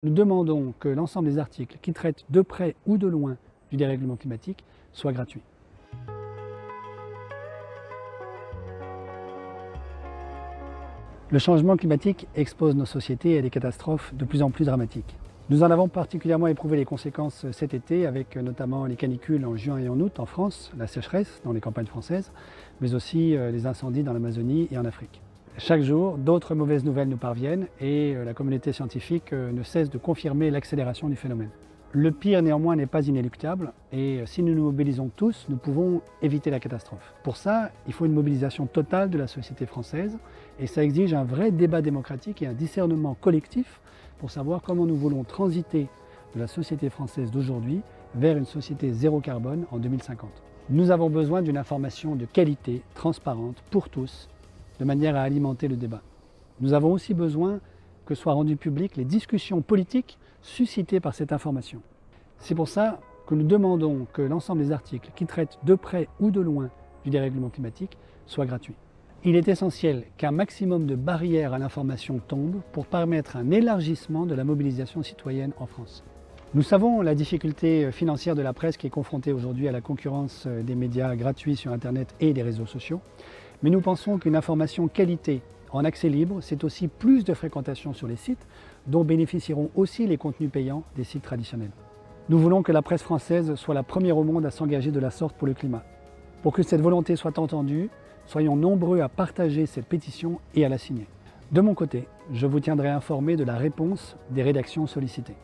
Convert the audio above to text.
Nous demandons que l'ensemble des articles qui traitent de près ou de loin du dérèglement climatique soient gratuits. Le changement climatique expose nos sociétés à des catastrophes de plus en plus dramatiques. Nous en avons particulièrement éprouvé les conséquences cet été avec notamment les canicules en juin et en août en France, la sécheresse dans les campagnes françaises, mais aussi les incendies dans l'Amazonie et en Afrique. Chaque jour, d'autres mauvaises nouvelles nous parviennent et la communauté scientifique ne cesse de confirmer l'accélération du phénomène. Le pire néanmoins n'est pas inéluctable et si nous nous mobilisons tous, nous pouvons éviter la catastrophe. Pour ça, il faut une mobilisation totale de la société française et ça exige un vrai débat démocratique et un discernement collectif pour savoir comment nous voulons transiter de la société française d'aujourd'hui vers une société zéro carbone en 2050. Nous avons besoin d'une information de qualité, transparente, pour tous, de manière à alimenter le débat. Nous avons aussi besoin que soient rendues publiques les discussions politiques suscitées par cette information. C'est pour ça que nous demandons que l'ensemble des articles qui traitent de près ou de loin du dérèglement climatique soient gratuits. Il est essentiel qu'un maximum de barrières à l'information tombent pour permettre un élargissement de la mobilisation citoyenne en France. Nous savons la difficulté financière de la presse qui est confrontée aujourd'hui à la concurrence des médias gratuits sur Internet et des réseaux sociaux, mais nous pensons qu'une information qualité en accès libre, c'est aussi plus de fréquentation sur les sites dont bénéficieront aussi les contenus payants des sites traditionnels. Nous voulons que la presse française soit la première au monde à s'engager de la sorte pour le climat. Pour que cette volonté soit entendue, soyons nombreux à partager cette pétition et à la signer. De mon côté, je vous tiendrai informé de la réponse des rédactions sollicitées.